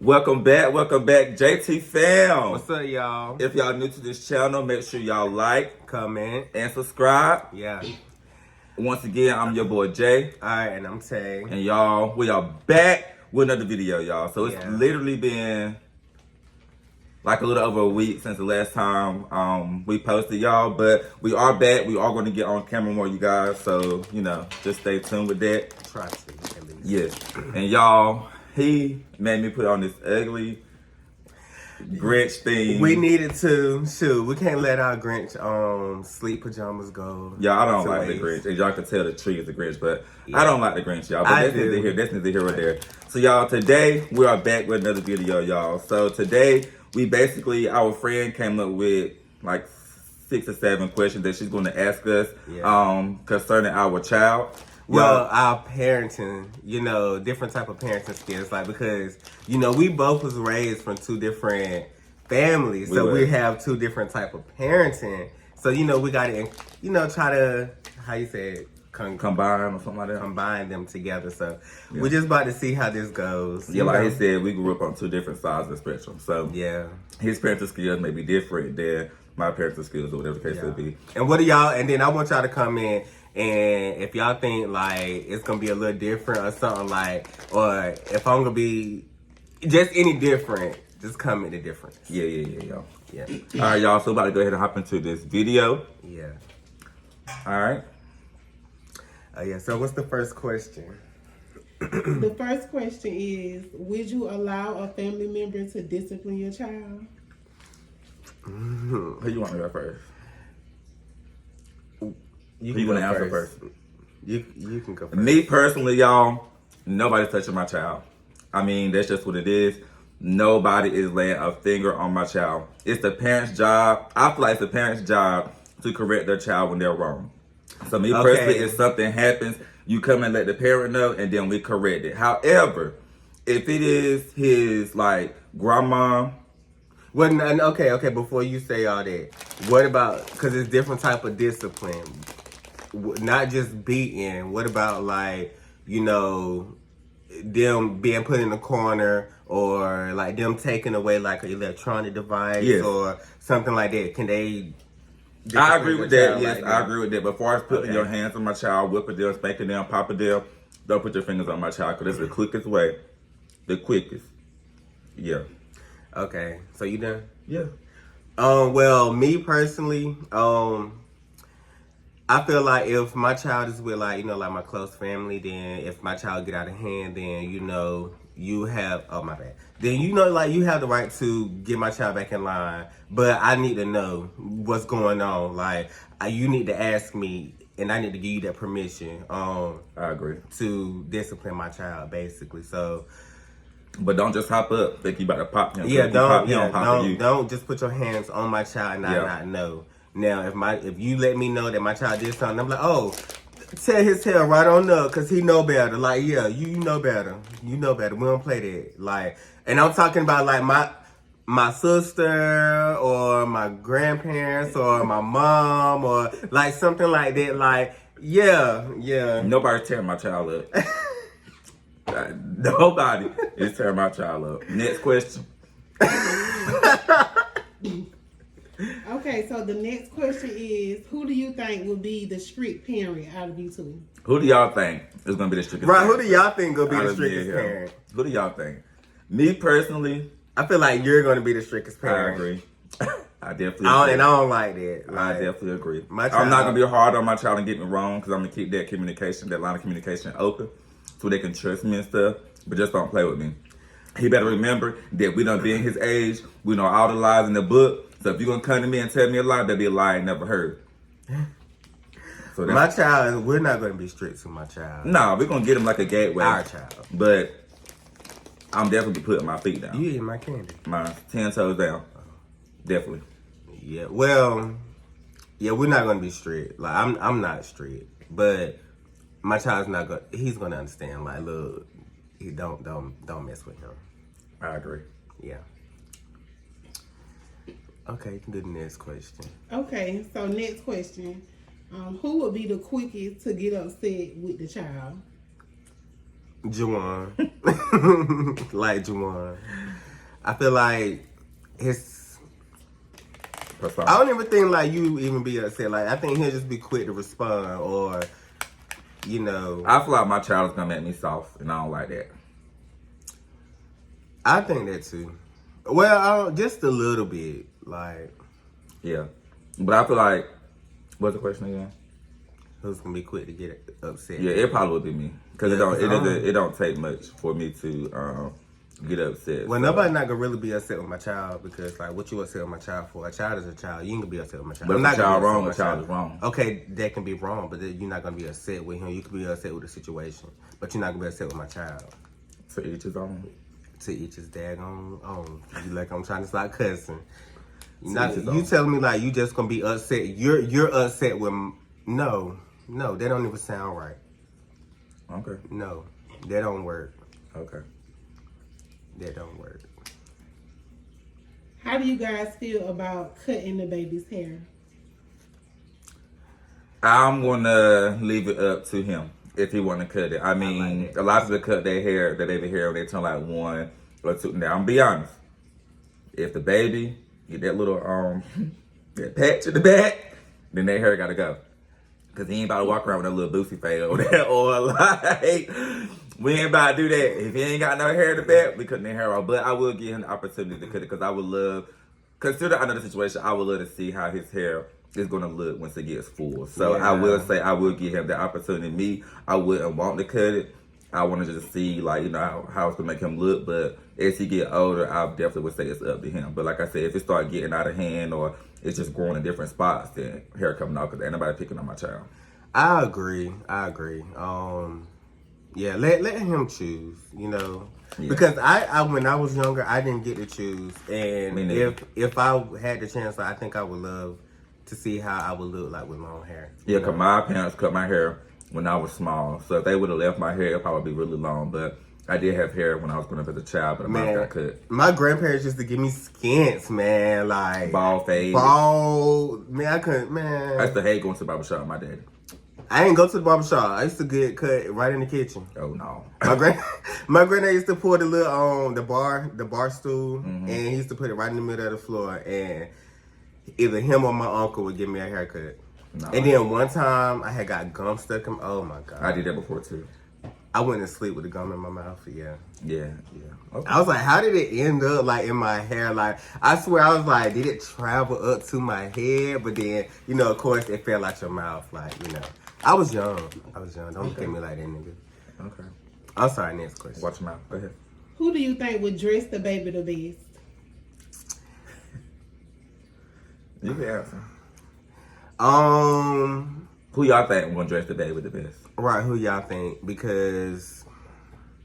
Welcome back, JT fam. What's up, y'all? If y'all new to this channel, make sure y'all like, comment, and subscribe. Yeah. Once again, I'm your boy Jay. Alright, and I'm Tay. And y'all, we are back with another video, y'all. So it's Yeah. literally been like a little over a week since the last time we posted, y'all. But we are back. We are going to get on camera more, you guys. So, you know, just stay tuned with that. Try to, at least. Yes. And y'all, he made me put on this ugly Grinch theme. We needed to. Shoot, we can't let our Grinch sleep pajamas go. Y'all, I don't like the Grinch. As y'all can tell, the tree is the Grinch, but yeah. I don't like the Grinch, y'all. But that's neither here or there. So, y'all, today we are back with another video, y'all. So today we basically, our friend came up with like 6 or 7 questions that she's going to ask us concerning our child. Well, our parenting, you know, different type of parenting skills, like, because, you know, we both was raised from 2 different families, so we have 2 different type of parenting. So, you know, we got to, you know, try to, how you say it? Combine or something like that. Combine them together. So we're just about to see how this goes. Yeah, like he said, we grew up on 2 different sides of the spectrum. So yeah, his parenting skills may be different than my parenting skills or whatever the case may be. And what do y'all? And then I want y'all to come in. And if y'all think like it's gonna be a little different or something like, or if I'm gonna be just any different, just comment the difference. Yeah, y'all. Yeah. All right, y'all. So about to go ahead and hop into this video. Yeah. All right. Yeah. So what's the first question? The first question is: would you allow a family member to discipline your child? Who you want to go first? You want to answer first? You can go first. Me personally, y'all, nobody's touching my child. I mean, that's just what it is. Nobody is laying a finger on my child. It's the parent's job. I feel like it's the parent's job to correct their child when they're wrong. So me personally, if something happens, you come and let the parent know, and then we correct it. However, if it is his, like, grandma... Well, okay, before you say all that, what about, because it's different type of discipline, not just beating, what about, like, you know, them being put in a corner, or like them taking away like an electronic device or something like that? Can they... I agree with that, yes, I agree with that. But as far as putting your hands on my child, whipping them, spanking them, popping them, don't put your fingers on my child, because it's the quickest way. The quickest. Yeah. Okay, so you done? Yeah. Well, me personally, I feel like if my child is with, like, you know, like my close family, then if my child get out of hand, then, you know, you have, oh my bad, then, you know, like, you have the right to get my child back in line, but I need to know what's going on. Like, you need to ask me, and I need to give you that permission. I agree. To discipline my child, basically. So. But don't just hop up, think you about to pop him. Yeah, don't just put your hands on my child and not know. Now, if you let me know that my child did something, I'm like, oh, tear his tail right on up, because he know better. Like, yeah, you know better. You know better. We don't play that. Like, and I'm talking about, like, my sister or my grandparents or my mom or, like, something like that. Like, yeah. Nobody's tearing my child up. Nobody is tearing my child up. Next question. Okay, so the next question is: who do you think will be the strict parent out of you 2? Who do y'all think is gonna be the strictest parent? Right, who do y'all think will be the strictest parent? Who do y'all think? Me personally, I feel like you're gonna be the strictest parent. I agree. I definitely agree. And I don't like that. Like, I definitely agree. I'm not gonna be hard on my child and get me wrong, because I'm gonna keep that line of communication open, so they can trust me and stuff, but just don't play with me. He better remember that we done been his age. We know all the lies in the book. So if you're going to come to me and tell me a lie, that'll be a lie I never heard. So my child, we're not going to be strict to my child. Nah, we're going to get him like a gateway. Our child. But I'm definitely putting my feet down. You eating my candy. Mine's 10 toes down. Definitely. Yeah, well, yeah, we're not going to be strict. Like, I'm not strict. But my child's not going to, he's going to understand. Like, look, don't mess with him. I agree. Yeah. Okay, you can do the next question. Okay, so next question. Who would be the quickest to get upset with the child? Juwan. Like Juwan. I feel like his... I don't even think like you even be upset. Like I think he'll just be quick to respond, or you know. I feel like my child is gonna make me soft, and I don't like that. I think that too. Well, just a little bit, like. Yeah, but I feel like, what's the question again? Who's gonna be quick to get upset? Yeah, it probably would be me, because it don't take much for me to get upset. Well, nobody's not gonna really be upset with my child, because like, what you upset with my child for? A child is a child. You ain't gonna be upset with my child. But if a child wrong, a child is wrong. Okay, that can be wrong, but you're not gonna be upset with him. You can be upset with the situation, but you're not gonna be upset with my child. To each his own. To each his daggone own. You like I'm trying to start cussing. You telling me like you just gonna be upset? You're upset with no, that don't even sound right. Okay. No, that don't work. Okay. That don't work. How do you guys feel about cutting the baby's hair? I'm gonna leave it up to him if he want to cut it. I mean, a lot of people cut their hair, their baby hair, when they turn like 1 or 2. Now, I'm gonna be honest. If the baby get that little that patch in the back, then their hair gotta go. Cause he ain't about to walk around with a little boosie fade over there, or like we ain't about to do that. If he ain't got no hair in the back, we cutting their hair off. But I will give him the opportunity to cut it, cause I would love, consider another situation. I would love to see how his hair is gonna look once it gets full. So yeah. I will say I will give him the opportunity. Me, I wouldn't want to cut it. I want to just see like, you know, how it's gonna make him look. But as he get older, I definitely would say it's up to him. But like I said, if it start getting out of hand or it's just growing in different spots, then hair coming out, because ain't nobody picking on my child. I agree. Yeah, let him choose, you know. Yeah. Because I when I was younger, I didn't get to choose. And if I had the chance, I think I would love to see how I would look like with long hair. Yeah, because my parents cut my hair when I was small. So if they would have left my hair, it'd probably be really long. But I did have hair when I was growing up as a child, but mine got cut. My grandparents used to give me skins, man, like bald fade. Bald, man, I couldn't, man. I used to hate going to the barbershop with my daddy. I didn't go to the barbershop. I used to get cut right in the kitchen. Oh no. My granddad used to pour the little the bar stool, and he used to put it right in the middle of the floor, and either him or my uncle would give me a haircut. No. And then one time I had got gum stuck in. Oh my god. I did that before too. I went to sleep with the gum in my mouth. Yeah. Okay. I was like, how did it end up like in my hair? Like, I swear I was like, did it travel up to my head? But then, you know, of course, it fell out your mouth. Like, you know, I was young. Don't look at me like that, nigga. Okay. I'm sorry. Next question. Watch your mouth. Go ahead. Who do you think would dress the baby the best? You can answer. Who y'all think gonna dress the baby the best? Right, who y'all think? Because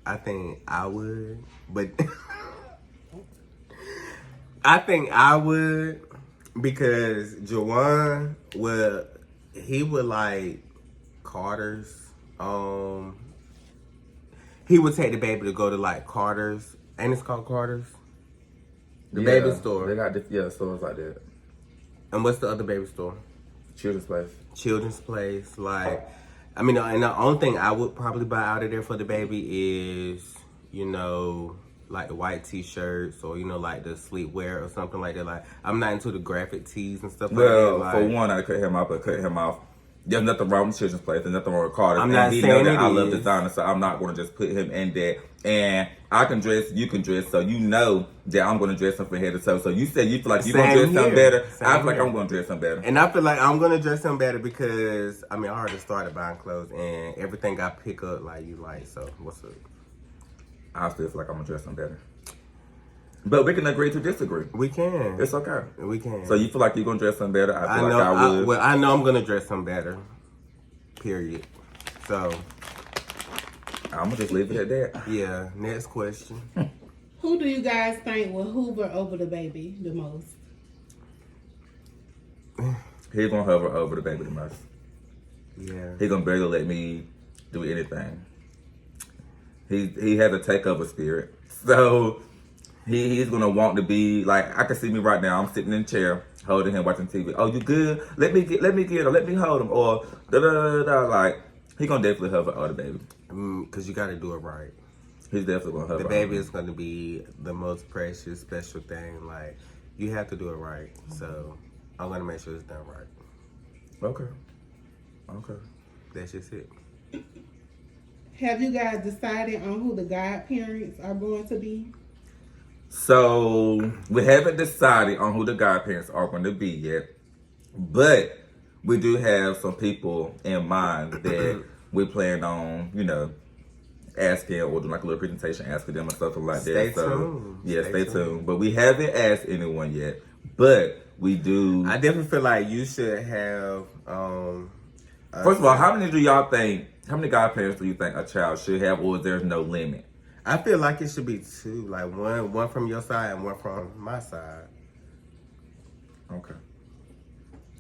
I think I would, but I think I would because Jawan he would like Carter's. He would take the baby to go to like Carter's, and it's called Carter's. The baby store. They got stores like that. And what's the other baby store? Children's Place. Like, I mean, and the only thing I would probably buy out of there for the baby is, you know, like the white t-shirts or, you know, like the sleepwear or something like that. Like, I'm not into the graphic tees and stuff like that. Like, for one, I cut him off. There's nothing wrong with Children's Place. There's nothing wrong with Carter. I'm not saying that I love designer, so I'm not going to just put him in there. And I can dress, you can dress, so you know that I'm going to dress him from head to toe. So you said you feel like you're going to dress him better. I feel like I'm going to dress him better. And I feel like I'm going to dress him better because, I mean, I already started buying clothes and everything I pick up, like, you like. So, what's up? I still feel like I'm going to dress him better. But we can agree to disagree. We can. It's okay. We can. So you feel like you're going to dress him better? I feel like I would. Well, I know I'm going to dress him better. Period. So I'm going to just leave it at that. Yeah. Next question. Who do you guys think will hoover over the baby the most? He's going to hover over the baby the most. Yeah. He's going to barely let me do anything. He has a takeover spirit. So he's going to want to be, like, I can see me right now. I'm sitting in a chair, holding him, watching TV. Oh, you good? Let me get him. Let me hold him. Or, da-da-da-da-da. Like, He gonna definitely have an older baby. Because you got to do it right. He's definitely gonna have The an baby older is going to be the most precious, special thing. Like, you have to do it right. So, I'm going to make sure it's done right. Okay. That's just it. Have you guys decided on who the godparents are going to be? So we haven't decided on who the godparents are going to be yet, but we do have some people in mind that we plan on, asking or doing like a little presentation, asking them and stuff like that. Stay tuned. Yeah, stay tuned. But we haven't asked anyone yet, but we do. I definitely feel like you should have. First of all, how many godparents do you think a child should have, or is there no limit? I feel like it should be 2, like one from your side and one from my side. Okay.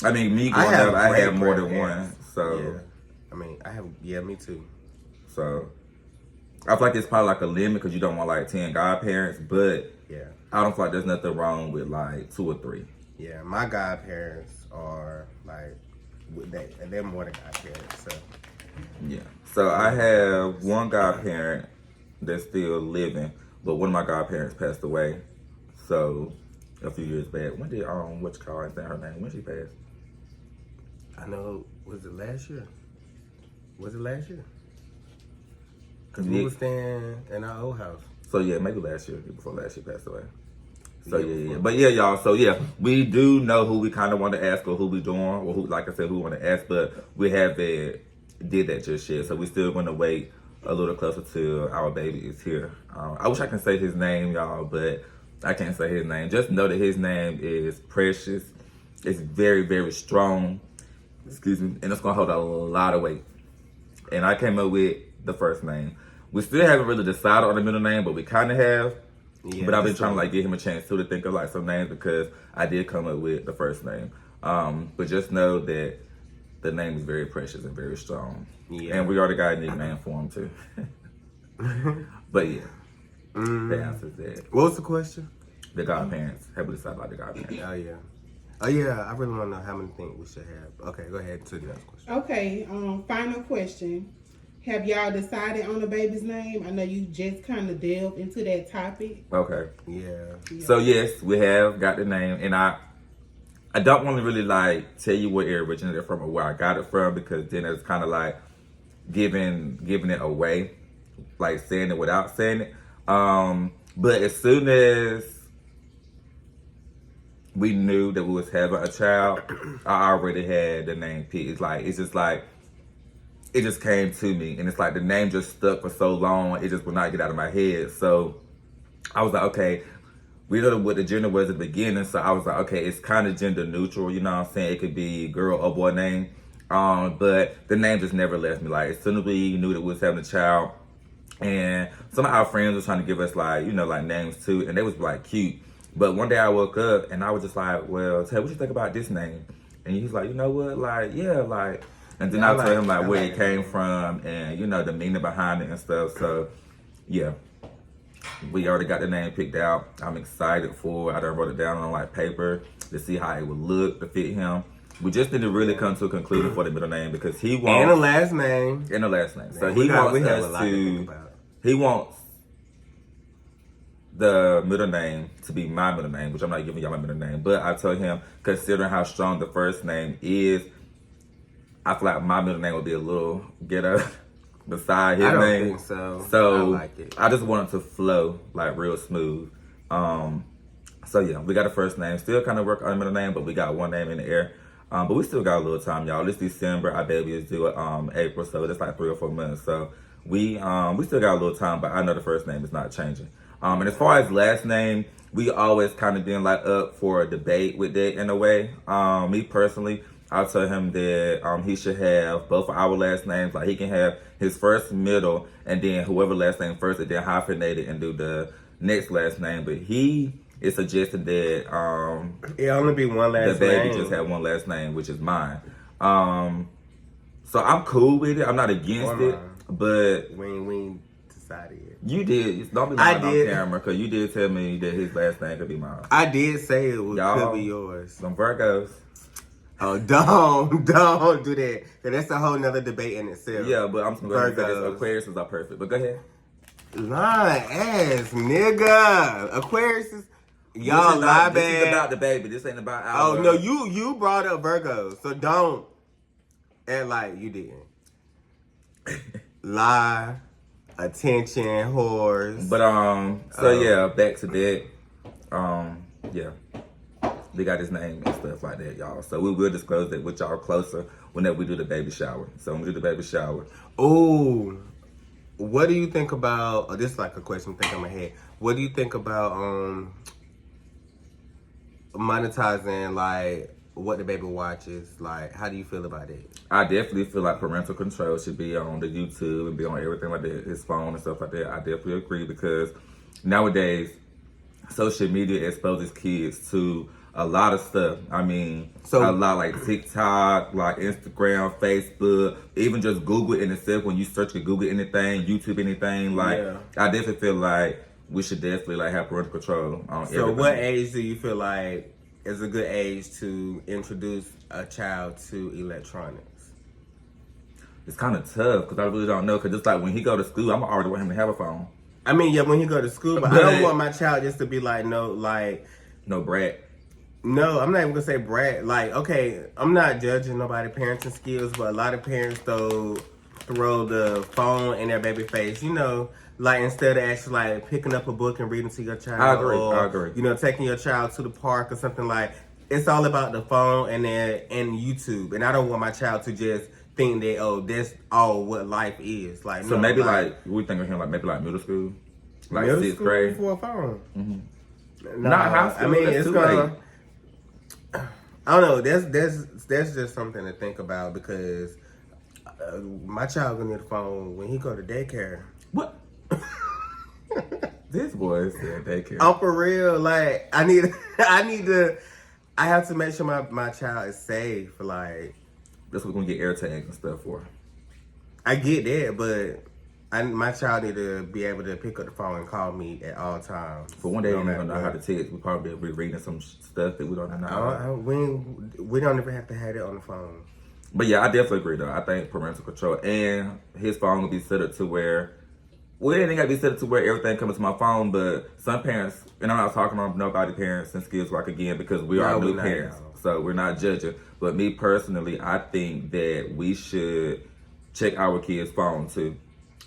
I mean, me growing up, I had more than one. So yeah, I mean, me too. So I feel like it's probably like a limit because you don't want like 10 godparents, but yeah, I don't feel like there's nothing wrong with like 2 or 3. Yeah, my godparents are like they're more than godparents. So yeah. So I have one godparent that's still living, but one of my godparents passed away. So a few years back. When did what you call it? Her name? When she passed? I know. Was it last year? Because we was staying in our old house. So yeah, maybe last year, before last year passed away. So yeah. But yeah, y'all. So yeah, we do know who we kind of want to ask or who we doing or who, like I said, who we want to ask, but we haven't did that just yet. So we still want to wait a little closer till our baby is here. I wish I can say his name, y'all, but I can't say his name. Just know that his name is Precious. It's very, very strong. Excuse me. And it's going to hold a lot of weight. And I came up with the first name. We still haven't really decided on the middle name, but we kind of have. Yeah, but I've been trying to like give him a chance too to think of like some names because I did come up with the first name. But just know that the name is very precious and very strong. Yeah. And we already got a nickname for him too. But yeah, the answer is that. What was the question? The godparents. Have we decided about the godparents? Oh yeah, I really want to know how many things we should have. Okay, go ahead to the next question. Okay, final question. Have y'all decided on the baby's name? I know you just kind of delved into that topic. Okay. Yeah. So yes, we have got the name, and I don't want to really like tell you where it originated from or where I got it from because then it's kind of like giving it away, like saying it without saying it. But as soon as we knew that we was having a child, I already had the name picked. It just came to me, and it's like the name just stuck for so long, it just would not get out of my head. So I was like, okay, we know what the gender was at the beginning, so I was like, okay, it's kind of gender neutral, you know what I'm saying? It could be girl or boy name, but the name just never left me. Like, as soon as we knew that we was having a child, and some of our friends were trying to give us like, like names too, and they was like cute. But one day I woke up, and I was just like, well, Ted, what you think about this name? And he was like, you know what, like, yeah, like, and then I told him like where it came from and the meaning behind it and stuff. So yeah, we already got the name picked out. I'm excited for it. I done wrote it down on like paper to see how it would look to fit him. We just need to really come to a conclusion for the middle name because he wants and the last name. So he wants the middle name to be my middle name, which I'm not giving y'all my middle name. But I told him, considering how strong the first name is, I feel like my middle name would be a little ghetto beside his name. I don't think so. So I like it. I just want it to flow like real smooth. So yeah, we got a first name. Still kind of work on the middle name, but we got one name in the air. But we still got a little time, y'all. This December, our baby is due April, so that's like 3 or 4 months. So we still got a little time, but I know the first name is not changing. And as far as last name, we always kind of been like up for a debate with that in a way. Me personally, I'll tell him that he should have both of our last names. Like he can have his first, middle, and then whoever last name first, and then hyphenate it and do the next last name. But he is suggesting that it only be one last name. The baby just have one last name, which is mine. So I'm cool with it. I'm not against it, but we ain't decided yet. You did. Don't be lying on camera, because you did tell me that his last name could be mine. I did say it could be yours. Some Virgos. Oh, don't do that. Cause that's a whole nother debate in itself. Yeah, but I'm just going to say this. Aquarius are perfect. But go ahead. Lying ass, nigga. Aquarius is... Y'all lie bad. This is about the baby. This ain't about our... Oh, no, you brought up Virgo. So don't act like you didn't. Lie, attention, whores. But, so yeah, back to that. Yeah. They got his name and stuff like that, y'all. So we will disclose that with y'all closer whenever we do the baby shower. So when we do the baby shower. Ooh. What do you think about... Oh, this is like a question I'm thinking in my head. What do you think about monetizing, like, what the baby watches? Like, how do you feel about it? I definitely feel like parental control should be on the YouTube and be on everything like that, his phone and stuff like that. I definitely agree because nowadays, social media exposes kids to a lot of stuff. I mean, a lot like TikTok, like Instagram, Facebook, even just Google in itself. When you search to Google anything, YouTube anything, like I definitely feel like we should definitely like have parental control on everything. So what age do you feel like is a good age to introduce a child to electronics? It's kind of tough because I really don't know. Because it's like when he go to school, I'm already want him to have a phone. I mean, yeah, when he go to school, but I don't want my child just to be like, no brat. No, I'm not even gonna say brat. Like, okay, I'm not judging nobody's parenting skills, but a lot of parents throw the phone in their baby face. You know, like instead of actually like picking up a book and reading to your child. I agree. You know, taking your child to the park or something like. It's all about the phone and YouTube, and I don't want my child to just think that that's all what life is. Like, so no, maybe like we think of him like maybe like middle school, like sixth grade for a phone. Mm-hmm. Not high school. I mean, it's gonna. I don't know. That's just something to think about because my child gonna need a phone when he go to daycare. What? This boy said daycare. I'm for real. Like I have to make sure my child is safe. Like that's what we're gonna get air tags and stuff for. I get that, but my child need to be able to pick up the phone and call me at all times. For one day, we don't know how to text. We probably be reading some stuff that we don't know. We don't even have to have it on the phone. But yeah, I definitely agree though. I think parental control and his phone will be set up to where, well, it ain't gotta be set up to where everything comes to my phone. But some parents, and I'm not talking about nobody parents and skills like again because we are new parents, so we're not judging. But me personally, I think that we should check our kids' phone too.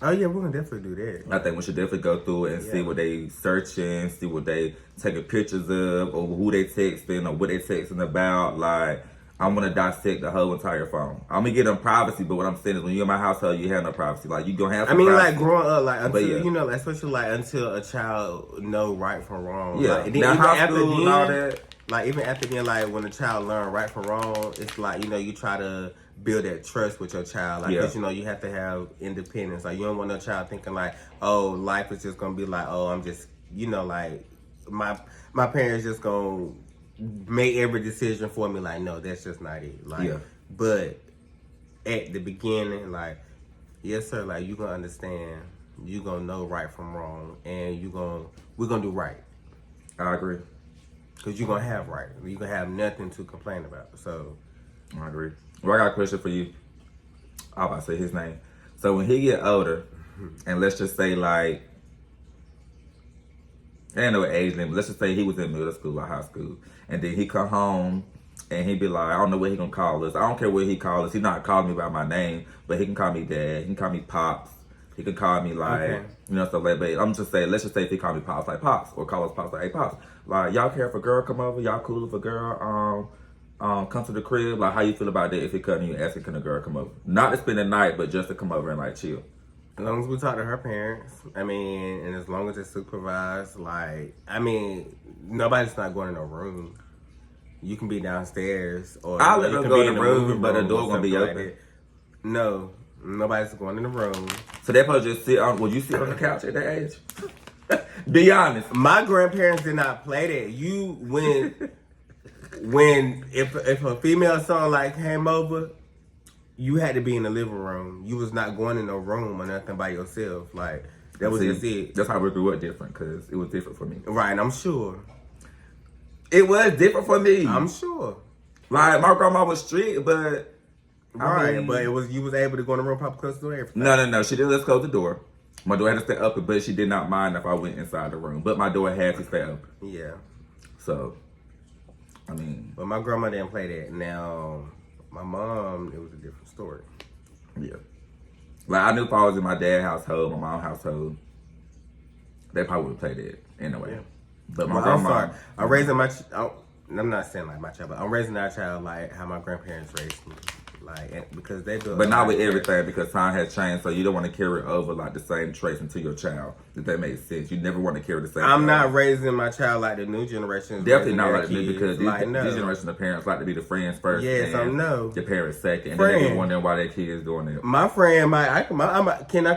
Oh yeah, we're gonna definitely do that. I think we should definitely go through it and see what they searching, see what they taking pictures of, or who they texting, or what they texting about. Like, I'm gonna dissect the whole entire phone. I'm gonna get them privacy, but what I'm saying is, when you're in my household, you have no privacy. Like, you gonna have. Some privacy. Like growing up, like until you know, especially like until a child know right from wrong. Yeah, like, now high school and all that. Like even after then, like when the child learn right from wrong, it's like you try to build that trust with your child, like because you have to have independence. Like you don't want no child thinking like, oh, life is just gonna be like, oh, I'm just like my parents just gonna make every decision for me. Like no, that's just not it. Like, but at the beginning, like yes sir, like you gonna understand, you gonna know right from wrong, and we're gonna do right. I agree. Cause you're gonna have right. You're gonna have nothing to complain about. So I agree. Well, I got a question for you. I'm about to say his name. So when he get older, and let's just say like, I don't know what age limit, let's just say he was in middle school or high school, and then he come home and he be like, I don't know what he gonna call us. I don't care what he call us. He not calling me by my name, but he can call me dad. He can call me pops. He can call me like, stuff like that. I'm just saying, let's just say if he call me pops, like pops, or call us pops, like, hey pops, like y'all care if a girl come over? Y'all cool if a girl come to the crib? Like, how you feel about that if he come to you asking can a girl come over? Not to spend the night, but just to come over and like chill. As long as we talk to her parents, and as long as it's supervised, like, nobody's not going in a room. You can be downstairs, or I'll let them go in the room, but the door door gonna be open. No, nobody's going in the room. So they probably just sit on. Will you sit on the couch at that age? Be honest. My grandparents did not play that. If a female son like came over, you had to be in the living room. You was not going in no room or nothing by yourself. Like that was just it. That's how we grew up different, because it was different for me. Right, I'm sure. It was different for me. I'm sure. Like my grandma was strict, but Right, I mean, but you was able to go in the room, pop close the door, everything. no. She didn't let us close the door. My door had to stay open, but she did not mind if I went inside the room. But my door had to stay open. Yeah. So, I mean, But my grandma didn't play that. Now, my mom, it was a different story. yeah. Like I knew if I was in my dad's household, my mom's household, they probably would play that anyway. Yeah. But my I'm grandma, sorry. I'm raising I'm not saying like my child, but I'm raising our child like how my grandparents raised me. Like, because they built. but not with everything because time has changed. So you don't want to carry over like the same traits into your child. If that makes sense, you never want to carry the same. I'm not raising my child like the new generation. Definitely not like me kids. because like, these generation of parents like to be the friends first. Yes, I and know. the parents second, and then they be wondering why their kids doing it. My friend can I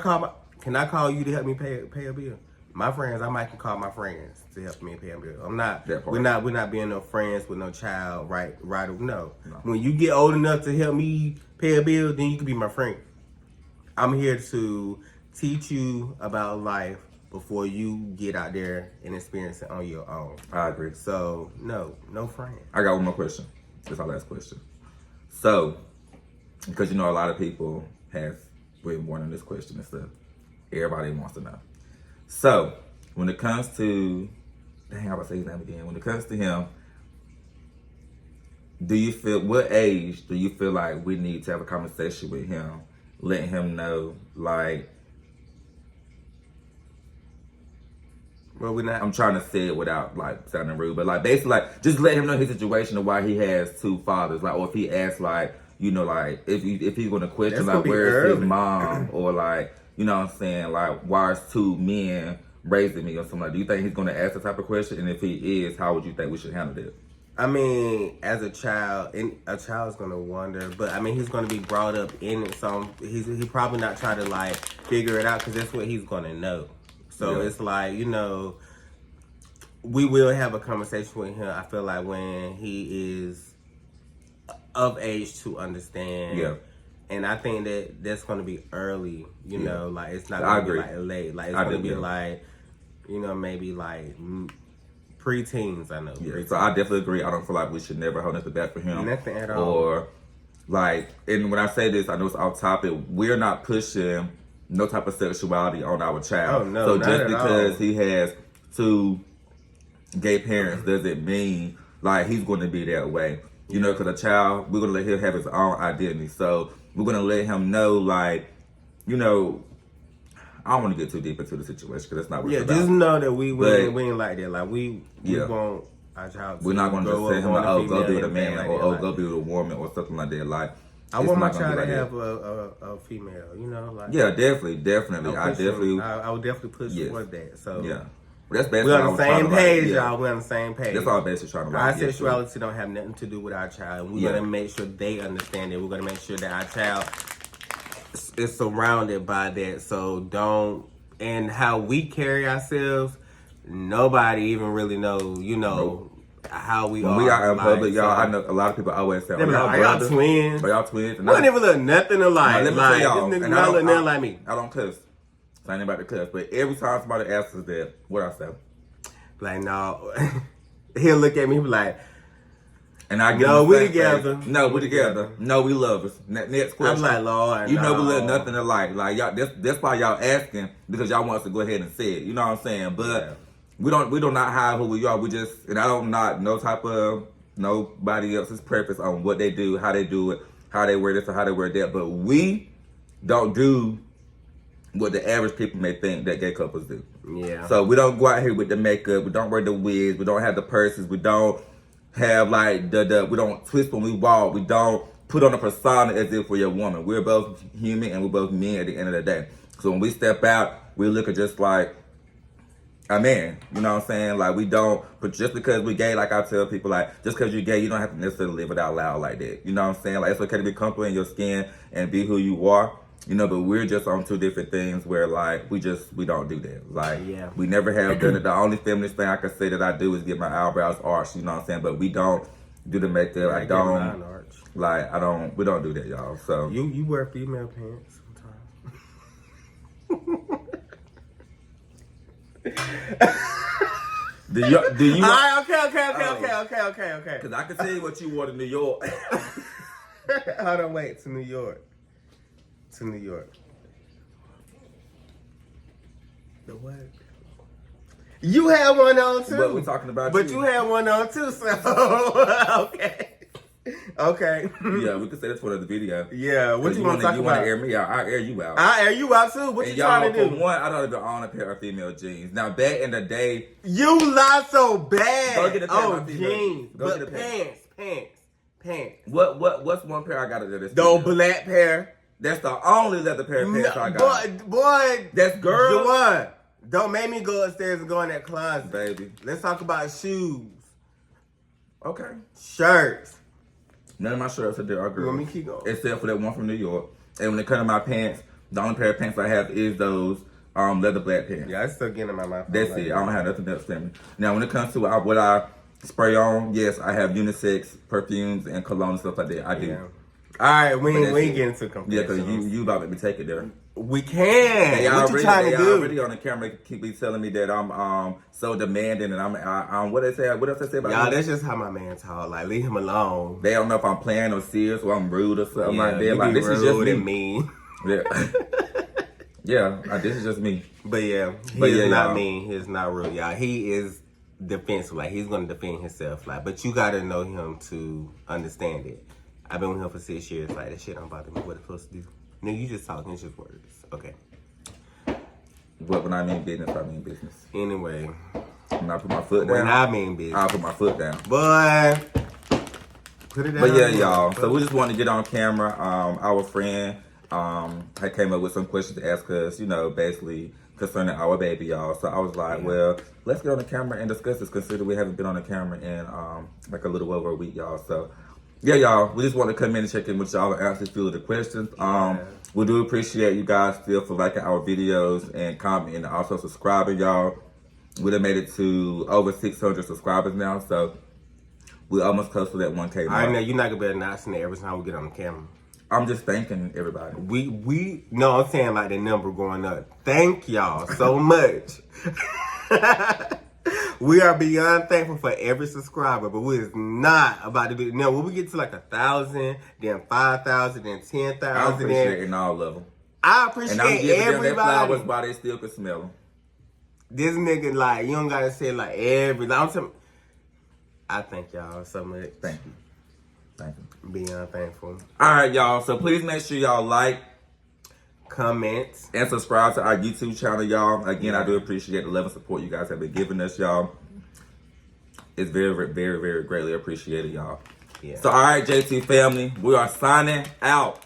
call you to help me pay a bill? My friends, I might can call my friends to help me pay a bill. I'm not. We're not being no friends with no child. Right. No. When you get old enough to help me pay a bill, then you can be my friend. I'm here to teach you about life before you get out there and experience it on your own. I agree. So no friend. I got one more question. That's our last question. So, because you know a lot of people have been wanting this question and stuff. Everybody wants to know. So, when it comes to, dang, I was say his name again. When it comes to him, what age do you feel like we need to have a conversation with him, letting him know, like, well, we're not. I'm trying to say it without like sounding rude, but like basically like just let him know his situation of why he has two fathers, like, or if he asks like, you know, like if he's gonna question like where's his mom, or like, you know what I'm saying, like why is two men raising me or something like that. Do you think he's gonna ask that type of question? And if he is, how would you think we should handle it? I mean, as a child, a child's gonna wonder, but I mean, he's gonna be brought up in it, so he's probably not trying to like figure it out because that's what he's gonna know. So it's like, you know, we will have a conversation with him. I feel like when he is of age to understand. Yeah. And I think that's gonna be early. You know, like it's not gonna be like late. Like it's gonna be like, you know, maybe like pre-teens, I know. Yeah, so I definitely agree. I don't feel like we should never hold nothing back for him. Nothing at all. Or, like, and when I say this, I know it's off topic, we're not pushing no type of sexuality on our child. Oh, no, so not just at because all. he has two gay parents doesn't mean, like, he's going to be that way. You know, because a child, we're going to let him have his own identity. So we're going to let him know, like, you know, I don't want to get too deep into the situation because that's not what it's about. Just know that we ain't like that. Like we want our child. We're not going to just say him like, oh, go be with a man, like or that. oh, go be with a woman, or something like that. Like, I want my child to have a female. You know, like yeah, definitely. I would definitely push towards that. So yeah, that's basically we're on the same page, y'all. We're on the same page. That's all basically trying to. Our sexuality don't have nothing to do with our child. We're gonna make sure they understand it. We're gonna make sure that our child is surrounded by that. So don't. And how we carry ourselves, nobody even really knows, you know, how we are. When we are in public, y'all, so, I know a lot of people always say, are y'all twins? Are y'all twins? We don't even look nothing alike. Let me tell y'all, this nigga not look nothing like me. I don't cuss. I ain't about to cuss. But every time somebody asks us that, what I say? Like, no. He'll look at me and be like, and I no, we together. No, we together. No, we love us. Next question. I'm like, Lord, you know we look nothing alike. Like y'all, that's why y'all asking, because y'all want us to go ahead and say it. You know what I'm saying? But we do not hide who we are. We just, and I don't not no type of nobody else's preference on what they do, how they do it, how they wear this or how they wear that. But we don't do what the average people may think that gay couples do. Yeah. So we don't go out here with the makeup. We don't wear the wigs. We don't have the purses. We don't have like we don't twist when we walk. We don't put on a persona as if we're a woman. We're both human and we're both men at the end of the day. So when we step out, we're looking just like a man. You know what I'm saying? Like we don't, but just because we're gay, like I tell people, like just because you're gay, you don't have to necessarily live it out loud like that. You know what I'm saying? Like it's okay to be comfortable in your skin and be who you are. You know, but we're just on two different things where, like, we don't do that. Like, we never have done it. The only feminist thing I can say that I do is get my eyebrows arched, you know what I'm saying? But we don't do the makeup. We don't do that, y'all. So you wear female pants sometimes. do you? All right, okay. Okay. Because I can tell you what you wore to New York. Hold on, wait. To New York. The what? You had one on too. But we're talking about But you had one on too, so okay. Yeah, we could say this for another video. Yeah, what you want to talk You about? want to air me out? I'll air you out. I'll air you out too. What and you trying to do? For one, I don't even own a pair of female jeans. Now, back in the day, you lie so bad. Go get a pair of jeans. jeans. Go But get a pair. pants. What's one pair I got of this? The black pair. That's the only leather pair of pants I got. Boy, that's girl. Juwan, don't make me go upstairs and go in that closet, baby. Let's talk about shoes. Okay. Shirts. None of my shirts are there are girls. Let me keep going. Except for that one from New York. And when it comes to my pants, the only pair of pants I have is those leather black pants. Yeah, I still get in my mouth. That's it. I don't have nothing else in me. Now, when it comes to what I spray on, yes, I have unisex perfumes and cologne and stuff like that. I do. Yeah. All right, we ain't getting into comparisons. Yeah, because you about to let me take it there. We can. What you trying to do? Already on the camera keep me telling me that I'm so demanding and I'm what they say? What else they say about y'all? me? That's just how my man talk. Like, leave him alone. They don't know if I'm playing or serious or I'm rude or something like that. Like, this is just me. mean. Yeah, this is just me. But yeah, he is not mean. He is not rude, y'all. He is defensive. Like, he's gonna defend himself. Like, but you gotta know him to understand it. I've been with him for 6 years. Like, that shit don't bother me. What it's supposed to do? No, you just talking. It's just words. Okay. But when I mean business, I mean business. Anyway. When I put my foot down. When I mean business. I'll put my foot down. Boy. Put it down. But yeah, y'all. So we just wanted to get on camera. Our friend had came up with some questions to ask us, basically concerning our baby, y'all. So I was like, well, let's get on the camera and discuss this, considering we haven't been on the camera in like a little over a week, y'all. So yeah, y'all, we just want to come in and check in with y'all and answer a few of the questions. We do appreciate you guys still for liking our videos and commenting and also subscribing, y'all. We done made it to over 600 subscribers now, so we almost close to that 1K mark. I know you're not gonna be announcing it every time we get on the camera. I'm just thanking everybody. No, I'm saying like the number going up. Thank y'all so much. We are beyond thankful for every subscriber, but we is not about to do. Now, when we get to like 1,000, then 5,000, then 10,000, I'm appreciating all of them. I appreciate and I'm giving everybody. them their flowers while they still can smell them. This nigga, like, you don't gotta say like every. I thank y'all so much. Thank you. Thank you. Beyond thankful. All right, y'all. So please make sure y'all like, comment, and subscribe to our YouTube channel, y'all. Again, I do appreciate the love and support you guys have been giving us, y'all. It's very, very, very greatly appreciated, y'all. Yeah. So, all right, JT family, we are signing out.